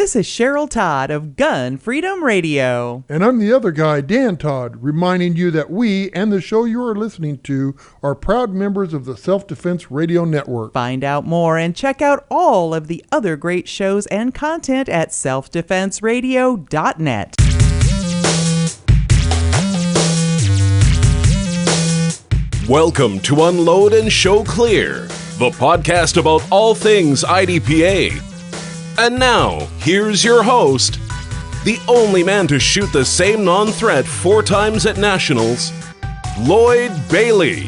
This is Cheryl Todd of Gun Freedom Radio. And I'm the other guy, Dan Todd, reminding you that we and the show you are listening to are proud members of the Self-Defense Radio Network. Find out more and check out all of the other great shows and content at selfdefenseradio.net. Welcome to Unload and Show Clear, the podcast about all things IDPA. And now, here's your host, the only man to shoot the same non-threat 4 times at Nationals, Lloyd Bailey.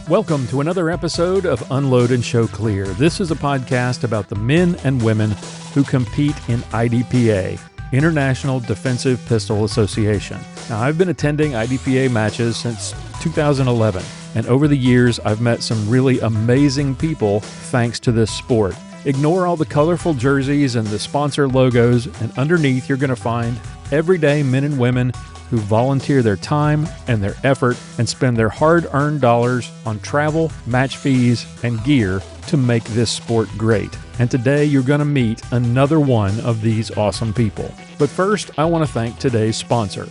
Welcome to another episode of Unload and Show Clear. This is a podcast about the men and women who compete in IDPA, International Defensive Pistol Association. Now, I've been attending IDPA matches since 2011, and over the years, I've met some really amazing people thanks to this sport. Ignore all the colorful jerseys and the sponsor logos, and underneath you're going to find everyday men and women who volunteer their time and their effort and spend their hard-earned dollars on travel, match fees, and gear to make this sport great. And today you're going to meet another one of these awesome people. But first, I want to thank today's sponsor.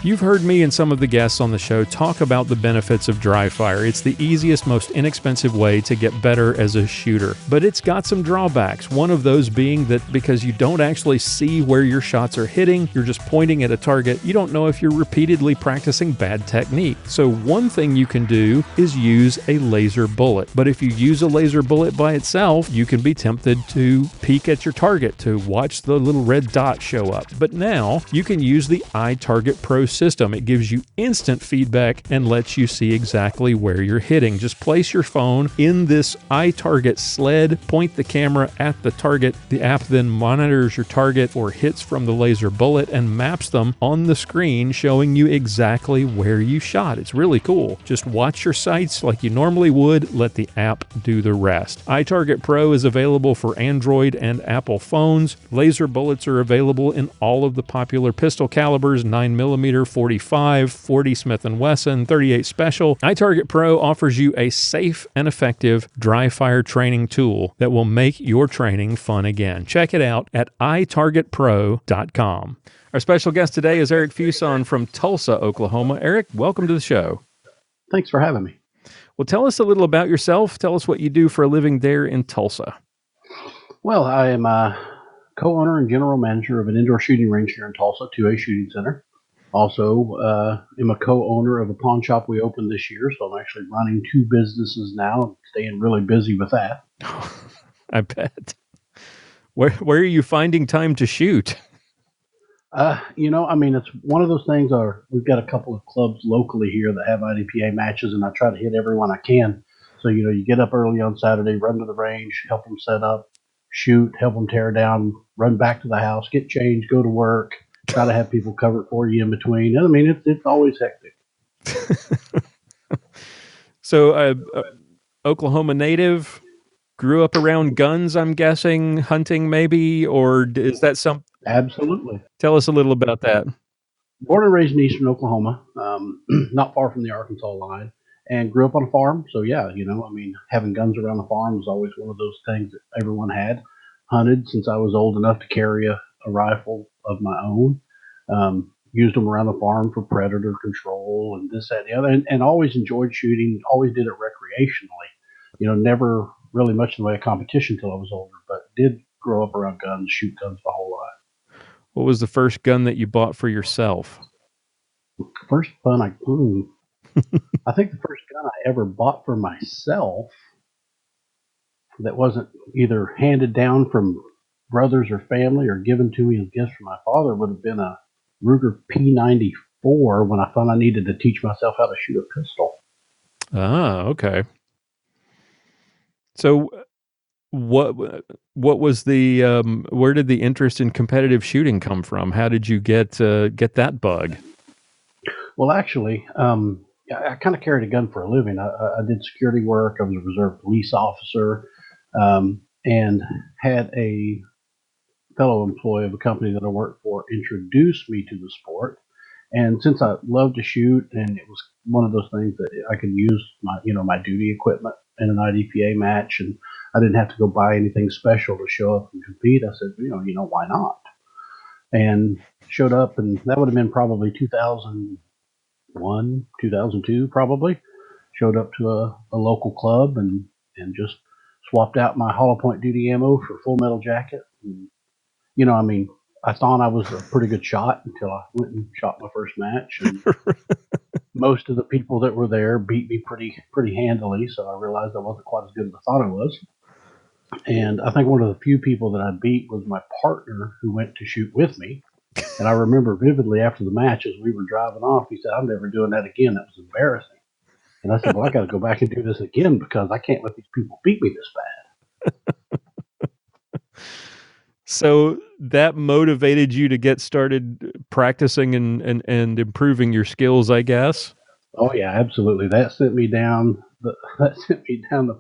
You've heard me and some of the guests on the show talk about the benefits of dry fire. It's the easiest, most inexpensive way to get better as a shooter. But it's got some drawbacks. One of those being that because you don't actually see where your shots are hitting, you're just pointing at a target, you don't know if you're repeatedly practicing bad technique. So one thing you can do is use a laser bullet. But if you use a laser bullet by itself, you can be tempted to peek at your target to watch the little red dot show up. But now you can use the iTarget Pro system. It gives you instant feedback and lets you see exactly where you're hitting. Just place your phone in this iTarget sled, point the camera at the target. The app then monitors your target or hits from the laser bullet and maps them on the screen, showing you exactly where you shot. It's really cool. Just watch your sights like you normally would. Let the app do the rest. iTarget Pro is available for Android and Apple phones. Laser bullets are available in all of the popular pistol calibers, 9mm, 45, 40 Smith & Wesson, 38 Special. iTarget Pro offers you a safe and effective dry fire training tool that will make your training fun again. Check it out at itargetpro.com. Our special guest today is Eric Fuson from Tulsa, Oklahoma. Eric, welcome to the show. Thanks for having me. Well, tell us a little about yourself. Tell us what you do for a living there in Tulsa. Well, I am a co-owner and general manager of an indoor shooting range here in Tulsa, 2A Shooting Center. Also, am a co-owner of a pawn shop we opened this year, so I'm actually running 2 businesses now and staying really busy with that. I bet. Where are you finding time to shoot? It's one of those things. We've got a couple of clubs locally here that have IDPA matches, and I try to hit everyone I can. So, you get up early on Saturday, run to the range, help them set up, shoot, help them tear down, run back to the house, get changed, go to work. Try to have people cover for you in between. I mean, it's always hectic. So, Oklahoma native, grew up around guns, I'm guessing, hunting maybe, or is that something? Absolutely. Tell us a little about that. Born and raised in eastern Oklahoma, not far from the Arkansas line, and grew up on a farm. So, yeah, having guns around the farm was always one of those things that everyone had. Hunted since I was old enough to carry a rifle of my own. Used them around the farm for predator control and this, that, and the other, and always enjoyed shooting, always did it recreationally. Never really much in the way of competition until I was older, but did grow up around guns, shoot guns the whole life. What was the first gun that you bought for yourself? First gun I think the first gun I ever bought for myself that wasn't either handed down from brothers or family or given to me as gifts from my father would have been a Ruger P94 when I found I needed to teach myself how to shoot a pistol. Ah, okay. So what was the where did the interest in competitive shooting come from? How did you get that bug? Well, actually, I kind of carried a gun for a living. I did security work. I was a reserve police officer, and had a fellow employee of a company that I worked for introduce me to the sport. And since I love to shoot, and it was one of those things that I could use my duty equipment in an IDPA match, and I didn't have to go buy anything special to show up and compete. I said, why not? And showed up, and that would have been probably 2001, 2002, probably. Showed up to a local club and just swapped out my hollow point duty ammo for full metal jacket. And, I thought I was a pretty good shot until I went and shot my first match. And most of the people that were there beat me pretty handily, so I realized I wasn't quite as good as I thought I was. And I think one of the few people that I beat was my partner who went to shoot with me. And I remember vividly after the match, as we were driving off, he said, "I'm never doing that again. That was embarrassing." And I said, "Well, I got to go back and do this again because I can't let these people beat me this bad." So that motivated you to get started practicing and improving your skills, I guess? Oh yeah, absolutely. That sent me down the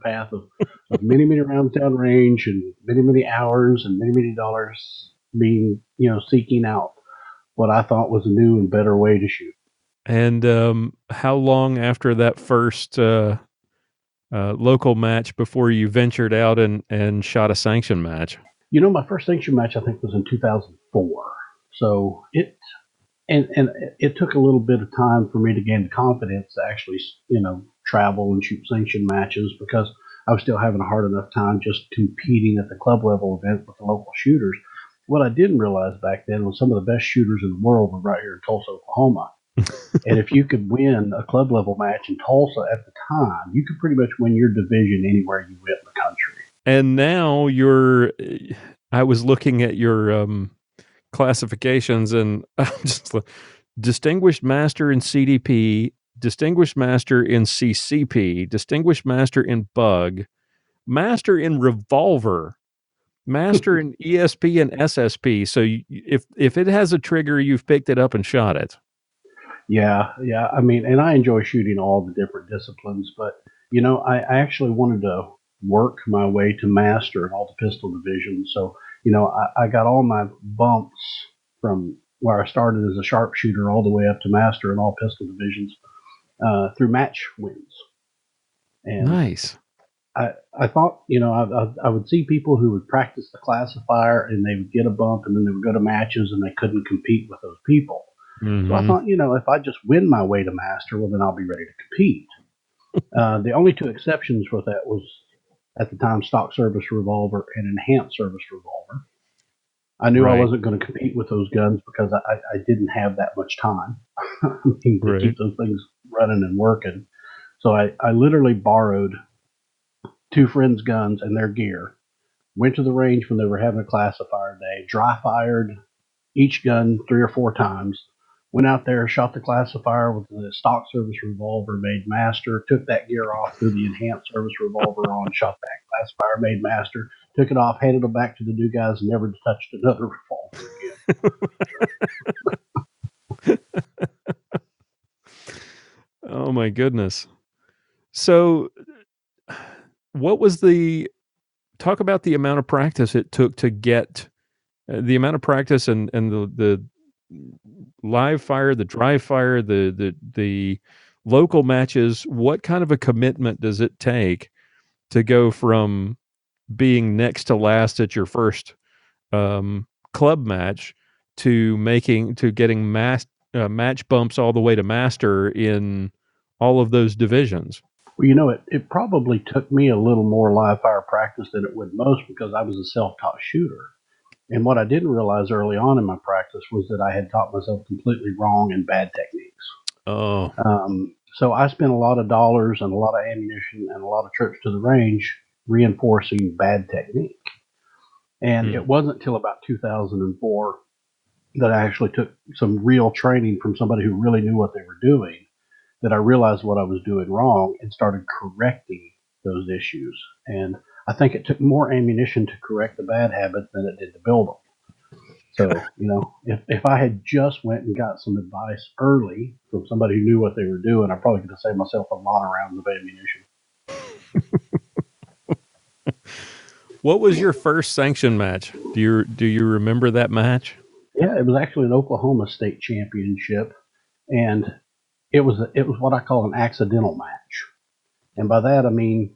path of many, many rounds down range and many, many hours and many, many dollars being, seeking out what I thought was a new and better way to shoot. And how long after that first local match before you ventured out and shot a sanctioned match? My first sanctioned match I think was in 2004. So it took a little bit of time for me to gain the confidence to actually, travel and shoot sanctioned matches because I was still having a hard enough time just competing at the club level event with the local shooters. What I didn't realize back then was some of the best shooters in the world were right here in Tulsa, Oklahoma. And if you could win a club level match in Tulsa at the time, you could pretty much win your division anywhere you went in the country. And now I was looking at your classifications, and just distinguished master in CDP, distinguished master in CCP, distinguished master in bug, master in revolver, master in ESP and SSP. So if it has a trigger, you've picked it up and shot it. Yeah. I mean, and I enjoy shooting all the different disciplines, but I actually wanted to work my way to master in all the pistol divisions. So, I got all my bumps from where I started as a sharpshooter all the way up to master in all pistol divisions through match wins. And nice. I thought, I would see people who would practice the classifier and they would get a bump and then they would go to matches and they couldn't compete with those people. Mm-hmm. So I thought, if I just win my way to master, well, then I'll be ready to compete. The only two exceptions with that was at the time stock service revolver and enhanced service revolver. I knew I wasn't going to compete with those guns because I didn't have that much time to keep those things running and working. So I literally borrowed two friends' guns and their gear, went to the range when they were having a classifier day, dry fired each gun 3 or 4 times, went out there, shot the classifier with the stock service revolver, made master, took that gear off, threw the enhanced service revolver on, shot that classifier, made master, took it off, handed it back to the new guys, and never touched another revolver again. Oh my goodness. So what was talk about the amount of practice it took to get the amount of practice and the live fire, the dry fire, the local matches. What kind of a commitment does it take to go from being next to last at your first club match to getting match bumps all the way to master in all of those divisions? Well, it probably took me a little more live fire practice than it would most because I was a self-taught shooter. And what I didn't realize early on in my practice was that I had taught myself completely wrong and bad techniques. Oh. So I spent a lot of dollars and a lot of ammunition and a lot of trips to the range reinforcing bad technique. And it wasn't until about 2004 that I actually took some real training from somebody who really knew what they were doing that I realized what I was doing wrong and started correcting those issues. And I think it took more ammunition to correct the bad habits than it did to build them. So, if I had just went and got some advice early from somebody who knew what they were doing, I probably could have saved myself a lot of rounds of ammunition. What was your first sanctioned match? Do you remember that match? Yeah, it was actually an Oklahoma State Championship, and it was what I call an accidental match. And by that I mean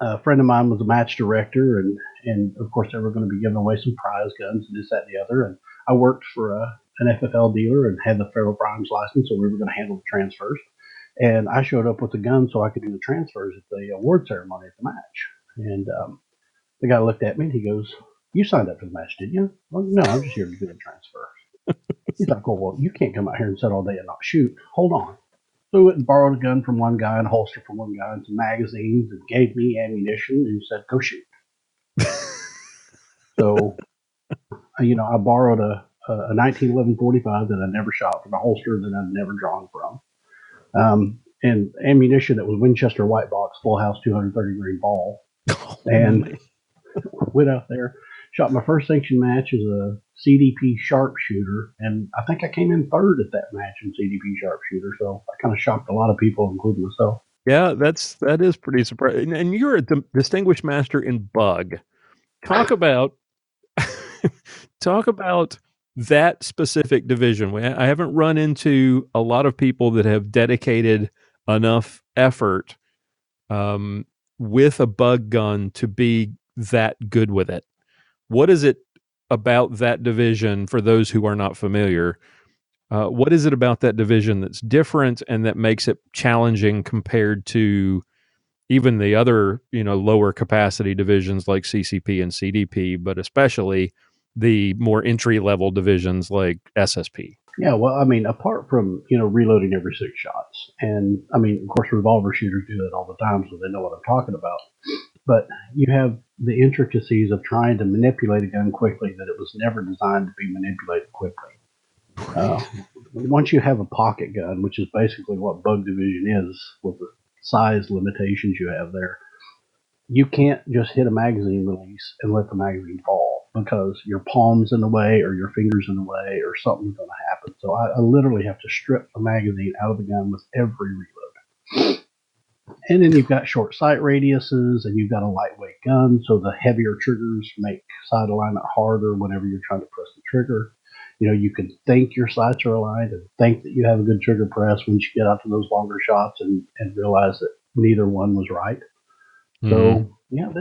a friend of mine was a match director, and of course they were going to be giving away some prize guns and this, that, and the other. And I worked for an FFL dealer and had the Federal Primes license, so we were going to handle the transfers. And I showed up with the gun so I could do the transfers at the award ceremony at the match. And the guy looked at me and he goes, "You signed up for the match, didn't you?" Well, no, I'm just here to do the transfer. He's like, well, you can't come out here and sit all day and not shoot. Hold on. So we went and borrowed a gun from one guy and a holster from one guy and some magazines and gave me ammunition and said, "Go shoot." So, I borrowed a 1911 45 that I never shot from a holster that I'd never drawn from. And ammunition that was Winchester white box, full house, 230 grain ball. And went out there, shot my first sanctioned match as a CDP sharpshooter, and I think I came in third at that match in CDP sharpshooter. So I kind of shocked a lot of people, including myself. Yeah, that is pretty surprising. And you're a distinguished master in bug. Talk about that specific division. I haven't run into a lot of people that have dedicated enough effort with a bug gun to be that good with it. What is it about that division, for those who are not familiar? What is it about that division that's different and that makes it challenging compared to even the other, lower capacity divisions like CCP and CDP, but especially the more entry level divisions like SSP? Yeah, well, apart from, reloading every 6 shots, and of course, revolver shooters do that all the time, so they know what I'm talking about. But you have the intricacies of trying to manipulate a gun quickly that it was never designed to be manipulated quickly. Once you have a pocket gun, which is basically what bug division is, with the size limitations you have there, you can't just hit a magazine release and let the magazine fall, because your palm's in the way or your finger's in the way or something's going to happen. So I literally have to strip a magazine out of the gun with every reload. And then you've got short sight radiuses, and you've got a lightweight gun, so the heavier triggers make sight alignment harder whenever you're trying to press the trigger. You can think your sights are aligned and think that you have a good trigger press once you get out to those longer shots and realize that neither one was right. So, yeah,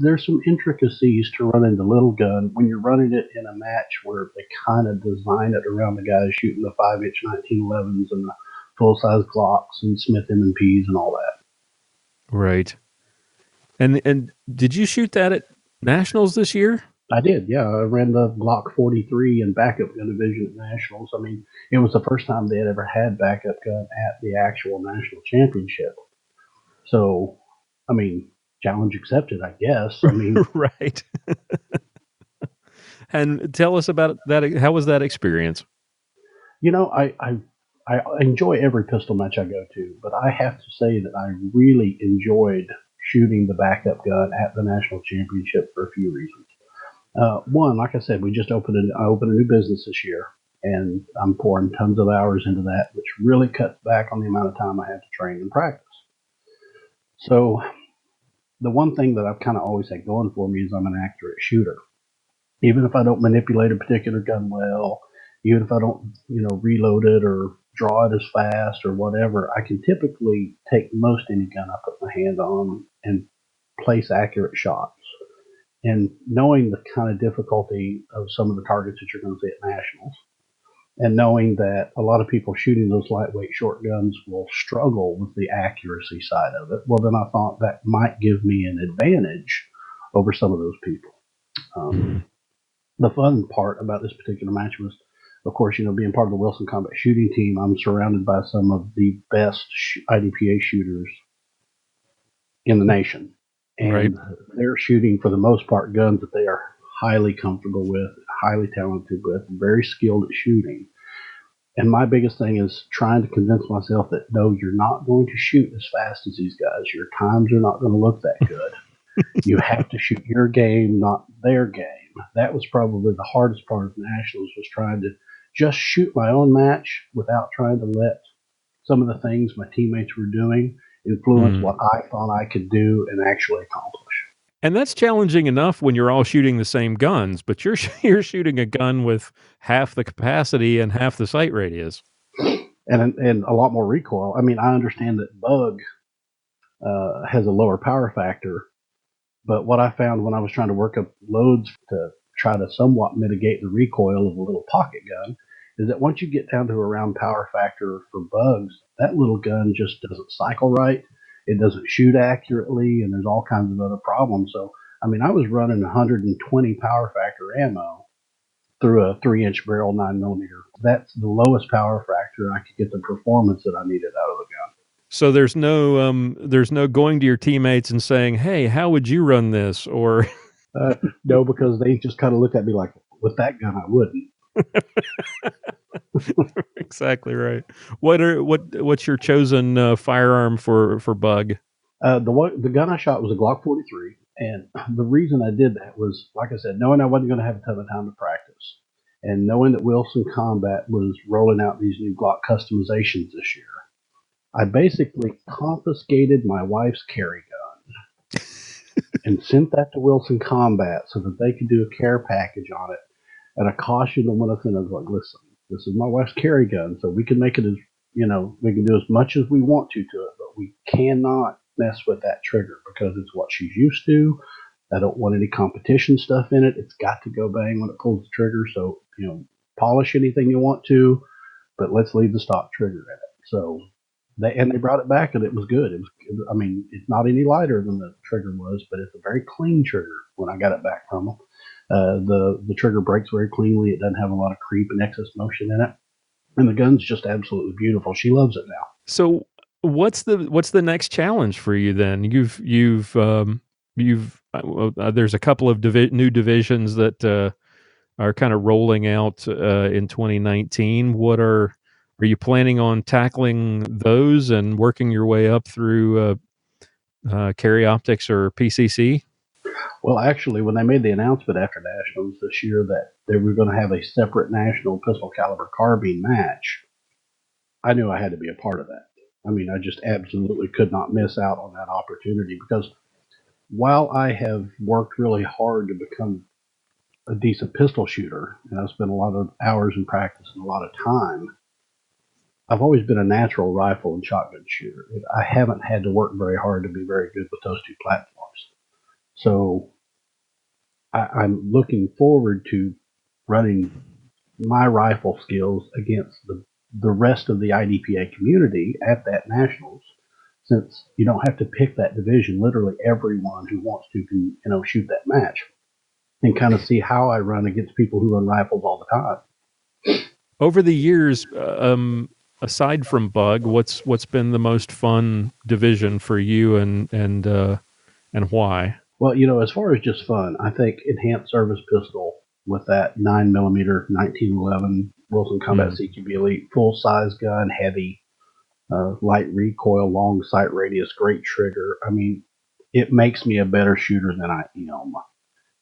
there's some intricacies to running the little gun when you're running it in a match where they kind of design it around the guys shooting the 5-inch 1911s and the full-size Glocks and Smith M&Ps and all that. Right. And did you shoot that at Nationals this year? I did, yeah. I ran the Glock 43 and backup gun division at Nationals. It was the first time they had ever had backup gun at the actual national championship. So, challenge accepted, I guess. Right. And tell us about that. How was that experience? I enjoy every pistol match I go to, but I have to say that I really enjoyed shooting the backup gun at the national championship for a few reasons. One, like I said, I opened a new business this year, and I'm pouring tons of hours into that, which really cuts back on the amount of time I have to train and practice. So the one thing that I've kind of always had going for me is I'm an accurate shooter. Even if I don't manipulate a particular gun well, even if I don't, reload it or draw it as fast or whatever, I can typically take most any gun I put my hand on and place accurate shots. And knowing the kind of difficulty of some of the targets that you're going to see at Nationals, and knowing that a lot of people shooting those lightweight short guns will struggle with the accuracy side of it, well, then I thought that might give me an advantage over some of those people. The fun part about this particular match was, of course, being part of the Wilson Combat Shooting Team, I'm surrounded by some of the best IDPA shooters in the nation. And Right. They're shooting, for the most part, guns that they are highly comfortable with, highly talented with, very skilled at shooting. And my biggest thing is trying to convince myself that, no, you're not going to shoot as fast as these guys. Your times are not going to look that good. You have to shoot your game, not their game. That was probably the hardest part of Nationals, was trying to just shoot my own match without trying to let some of the things my teammates were doing influence what I thought I could do and actually accomplish. And that's challenging enough when you're all shooting the same guns, but you're shooting a gun with half the capacity and half the sight radius. And a lot more recoil. I understand that Bug has a lower power factor But what I found when I was trying to work up loads to try to somewhat mitigate the recoil of a little pocket gun is that once you get down to around power factor for bugs, that little gun just doesn't cycle right. It doesn't shoot accurately, and there's all kinds of other problems. So, I mean, I was running 120 power factor ammo through a 3-inch barrel 9mm. That's the lowest power factor I could get the performance that I needed out of the gun. So there's no going to your teammates and saying, "Hey, how would you run this?" Or No, because they just kind of looked at me like, with that gun, I wouldn't. exactly right. What's your chosen firearm for bug? The gun I shot was a Glock 43, and the reason I did that was, like I said, knowing I wasn't going to have a ton of time to practice, and knowing that Wilson Combat was rolling out these new Glock customizations this year. I basically confiscated my wife's carry gun and sent that to Wilson Combat so that they could do a care package on it. And I cautioned them when I sent it, I was like, listen, this is my wife's carry gun, so we can make it as, we can do as much as we want to it, but we cannot mess with that trigger because it's what she's used to. I don't want any competition stuff in it. It's got to go bang when it pulls the trigger. So, polish anything you want to, but let's leave the stock trigger in it. So they brought it back and it was good. It's not any lighter than the trigger was, but it's a very clean trigger when I got it back from them. The trigger breaks very cleanly. It doesn't have a lot of creep and excess motion in it, and the gun's just absolutely beautiful. She loves it now. So what's the next challenge for you then? There's a couple of new divisions that are kind of rolling out in 2019. Are you planning on tackling those and working your way up through Carry Optics or PCC? Well, actually, when they made the announcement after Nationals this year that they were going to have a separate national pistol caliber carbine match, I knew I had to be a part of that. I mean, I just absolutely could not miss out on that opportunity because while I have worked really hard to become a decent pistol shooter, and I've spent a lot of hours in practice and a lot of time, I've always been a natural rifle and shotgun shooter. I haven't had to work very hard to be very good with those two platforms. So I'm looking forward to running my rifle skills against the rest of the IDPA community at that Nationals, since you don't have to pick that division. Literally everyone who wants to can, shoot that match and kind of see how I run against people who run rifles all the time. Over the years, aside from bug, what's been the most fun division for you and why? Well, as far as just fun, I think enhanced service pistol with that 9mm 1911 Wilson Combat CQB Elite, full size gun, heavy, light recoil, long sight radius, great trigger. I mean, it makes me a better shooter than I am.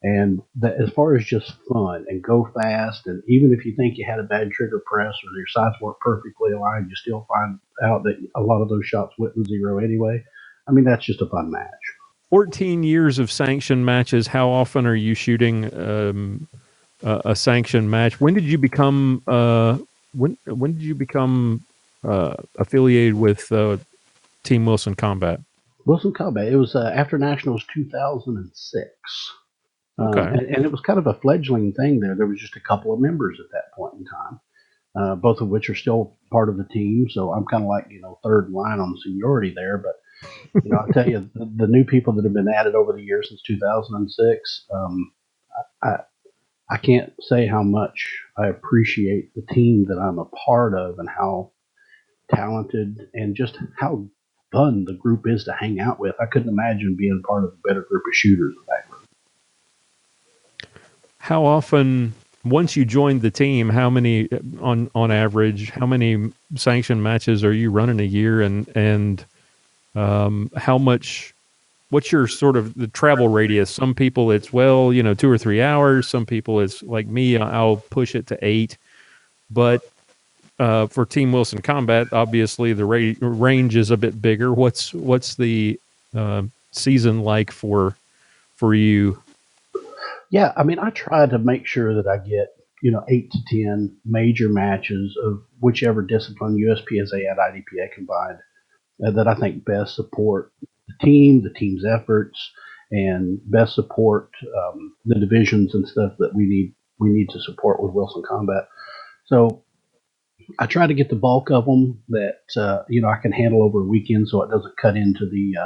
And as far as just fun and go fast, and even if you think you had a bad trigger press or your sights weren't perfectly aligned, you still find out that a lot of those shots went in zero anyway. I mean, that's just a fun match. 14 years of sanctioned matches. How often are you shooting a sanctioned match? When did you become affiliated with Team Wilson Combat? Wilson Combat. It was after Nationals 2006. Okay. And it was kind of a fledgling thing there. There was just a couple of members at that point in time, both of which are still part of the team. So I'm kind of like, third in line on seniority there. But, I'll tell you, the new people that have been added over the years since 2006, I can't say how much I appreciate the team that I'm a part of and how talented and just how fun the group is to hang out with. I couldn't imagine being part of a better group of shooters than that group. How often, once you joined the team, how many, on average, how many sanctioned matches are you running a year, and how much? What's your sort of the travel radius? Some people it's 2 or 3 hours. Some people it's like me, I'll push it to 8. But for Team Wilson Combat, obviously the range is a bit bigger. What's the season like for you? Yeah, I mean, I try to make sure that I get 8 to 10 major matches of whichever discipline, USPSA and IDPA combined, that I think best support the team's efforts, and best support the divisions and stuff that we need to support with Wilson Combat. So I try to get the bulk of them that I can handle over a weekend, so it doesn't cut into the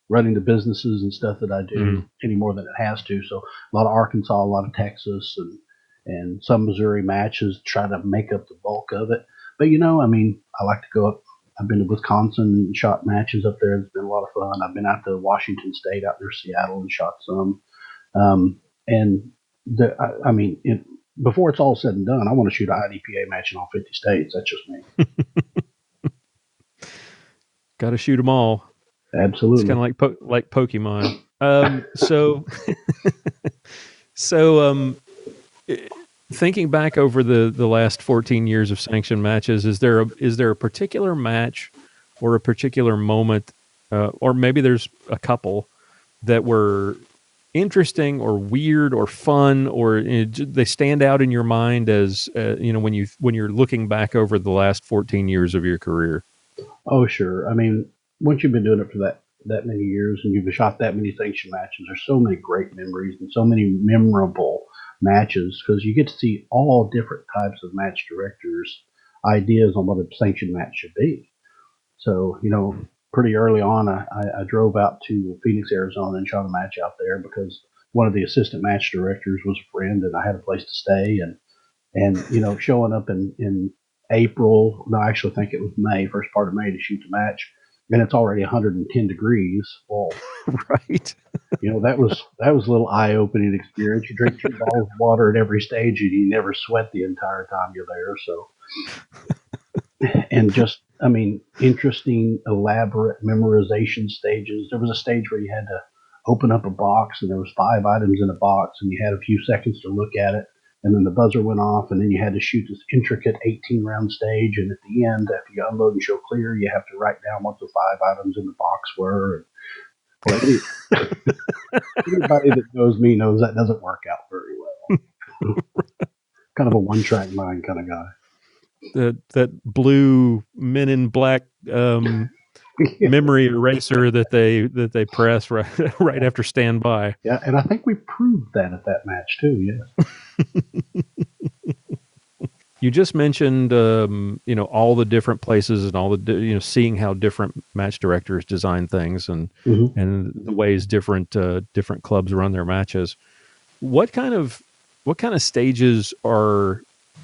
running the businesses and stuff that I do any more than it has to. So a lot of Arkansas, a lot of Texas, and some Missouri matches, try to make up the bulk of it. But I like to go up. I've been to Wisconsin and shot matches up there. It's been a lot of fun. I've been out to Washington State, out near Seattle, and shot some. Before it's all said and done, I want to shoot an IDPA match in all 50 states. That's just me. Got to shoot them all. Absolutely. It's kind of like Pokemon. So thinking back over the last 14 years of sanctioned matches, is there a particular match or a particular moment, or maybe there's a couple that were interesting or weird or fun, or they stand out in your mind as when you're looking back over the last 14 years of your career? Oh, sure. I mean, once you've been doing it for that many years and you've shot that many sanctioned matches, there's so many great memories and so many memorable matches, because you get to see all different types of match directors' ideas on what a sanctioned match should be. So, pretty early on, I drove out to Phoenix, Arizona, and shot a match out there because one of the assistant match directors was a friend, and I had a place to stay. And showing up in April, no, I actually think it was May, first part of May, to shoot the match, and it's already 110 degrees. Well, right. That was a little eye-opening experience. You drink 2 bottles of water at every stage, and you never sweat the entire time you're there. So, and just, interesting, elaborate memorization stages. There was a stage where you had to open up a box, and there was 5 items in a box, and you had a few seconds to look at it, and then the buzzer went off, and then you had to shoot this intricate 18-round stage, and at the end, after you unload and show clear, you have to write down what the 5 items in the box were. Anybody that knows me knows that doesn't work out very well. Kind of a one-track mind kind of guy. That blue Men in Black memory eraser that they press right after standby. Yeah, and I think we proved that at that match too. Yes. You just mentioned all the different places and all the seeing how different match directors design things and the ways different clubs run their matches. What kind of stages are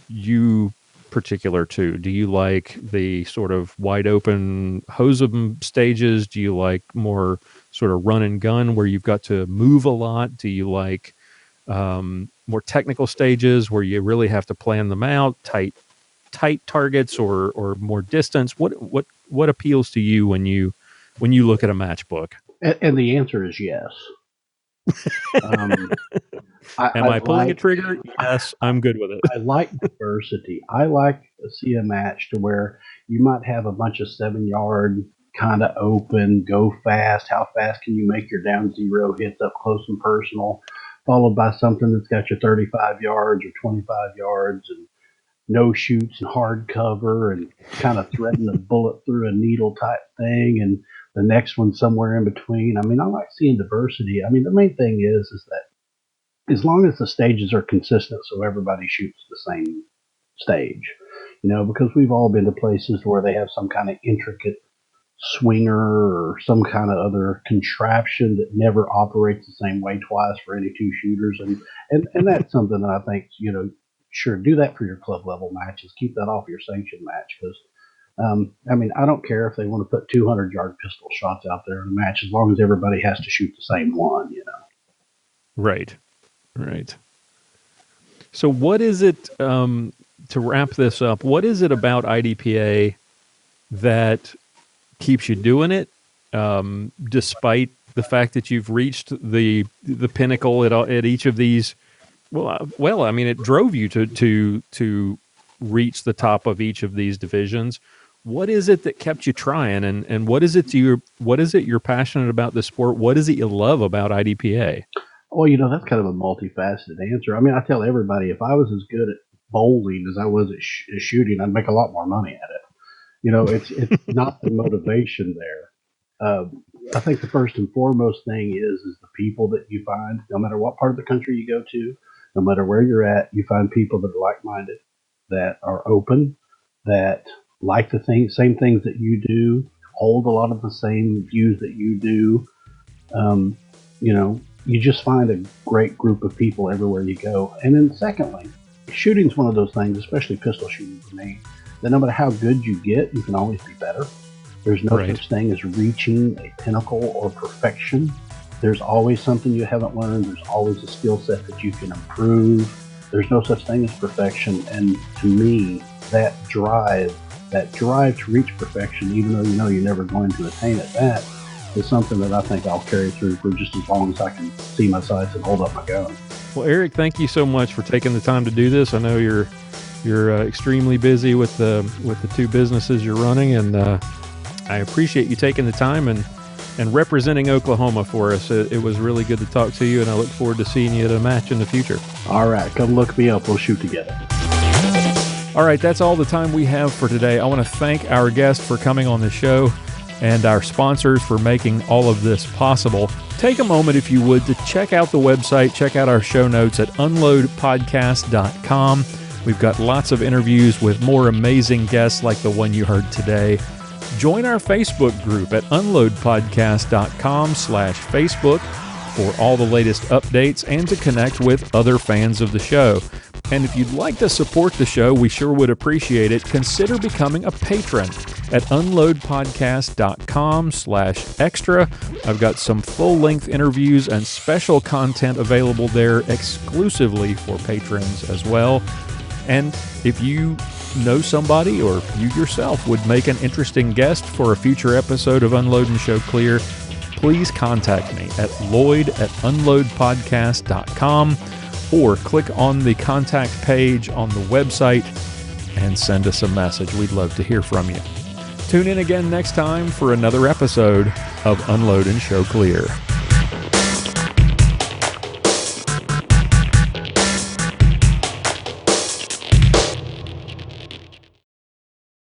you particular to? Do you like the sort of wide open hose 'em stages? Do you like more sort of run and gun where you've got to move a lot? Do you like more technical stages where you really have to plan them out, tight targets, or more distance? What appeals to you when you look at a match book? And the answer is yes. Am I pulling a trigger? Yes, I'm good with it. I like diversity. I like to see a match to where you might have a bunch of 7-yard kind of open, go fast. How fast can you make your down zero hits up close and personal, followed by something that's got your 35 yards or 25 yards and no shoots and hard cover and kind of threading a bullet through a needle type thing, and the next one somewhere in between. I like seeing diversity. The main thing is that as long as the stages are consistent, so everybody shoots the same stage, because we've all been to places where they have some kind of intricate swinger or some kind of other contraption that never operates the same way twice for any 2 shooters, and that's something that I think sure, do that for your club level matches. Keep that off your sanctioned match, because I don't care if they want to put 200-yard pistol shots out there in a match, as long as everybody has to shoot the same one. Right. So what is it, to wrap this up, what is it about IDPA that keeps you doing it, despite the fact that you've reached the pinnacle at each of these? Well, it drove you to reach the top of each of these divisions. What is it that kept you trying, and what is it you're passionate about the sport? What is it you love about IDPA? Well, that's kind of a multifaceted answer. I tell everybody, if I was as good at bowling as I was at shooting, I'd make a lot more money at it. It's not the motivation there. I think the first and foremost thing is the people that you find, no matter what part of the country you go to, no matter where you're at, you find people that are like-minded, that are open, that like the same things that you do, hold a lot of the same views that you do. You just find a great group of people everywhere you go. And then secondly, shooting's one of those things, especially pistol shooting for me, that no matter how good you get, you can always be better. There's no such thing as reaching a pinnacle or perfection. There's always something you haven't learned. There's always a skill set that you can improve. There's no such thing as perfection. And to me, that drive to reach perfection, even though you know you're never going to attain it, that is something that I think I'll carry through for just as long as I can see my sights and hold up my gun. Well, Eric, thank you so much for taking the time to do this. I know you're extremely busy with the two businesses you're running, and I appreciate you taking the time and representing Oklahoma for us. It was really good to talk to you, and I look forward to seeing you at a match in the future. All right, come look me up. We'll shoot together. All right, that's all the time we have for today. I want to thank our guest for coming on the show and our sponsors for making all of this possible. Take a moment, if you would, to check out the website, check out our show notes at unloadpodcast.com. We've got lots of interviews with more amazing guests like the one you heard today. Join our Facebook group at unloadpodcast.com/Facebook for all the latest updates and to connect with other fans of the show. And if you'd like to support the show, we sure would appreciate it. Consider becoming a patron at unloadpodcast.com/extra. I've got some full-length interviews and special content available there exclusively for patrons as well. And if you know somebody or you yourself would make an interesting guest for a future episode of Unload and Show Clear, please contact me at lloyd@unloadpodcast.com or click on the contact page on the website and send us a message. We'd love to hear from you. Tune in again next time for another episode of Unload and Show Clear.